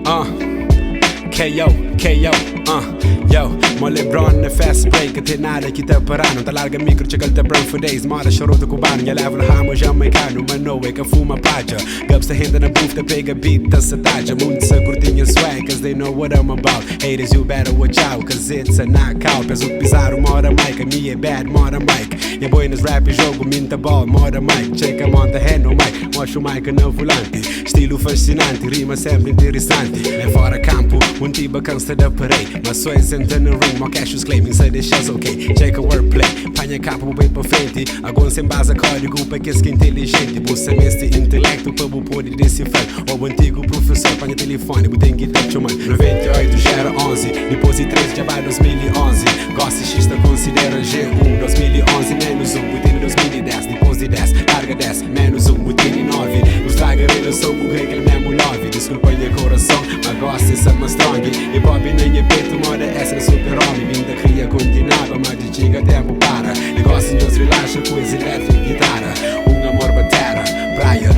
KO, yo, mo LeBron në fast break Këtë nare kita përano Ta larga mikro që këllë të brën for days Mara shërot të kubanë Një level hamo jamaikanu Më noe ka fuma pagja Gëps të hinde në booth të pega beat të së tagja Mund të kur ti një swag Cause they know what I'm about Haters you better watch out Cause it's a knockout Pezut bizaru mora mic Mi e bad mora mic Ja bojnës rap I jogu min të ball mora mic Qeka mon të hen no mic Mo shu mic në volanti Stilu fascinanti Rima sempre interessanti Me fara campo Mund t'i bëkën së të përej Ma soj zënë në ring Ma cash is claiming se dhe shaz okay Qeka wordplay Pa një kampo bëj për fenti Agon se mbaza kodigu për kisk inteligenti Bu se mesti intelektu për bu podi dhe si fel O bën tigu profesor pa një telefoni Bu tengi të që mën Në 28 shera 11 Një pozi 3 gjabaj 2011 Gasi shish të konsidera G1 2011 Menu zoom Butini 2010 Një pozi 10 Larga 10 Menu zoom Butini 9 Nu stragë rejnë so Bu hekel me mu lavi Disculpoj një corazon Ma gasi se më strongi I babi në një betu Mare esre superami Vinda krija continuava Ma di qiga tempo para Negócio nos relaxa Coisa elétrica Guitarra Uma morba terra Praia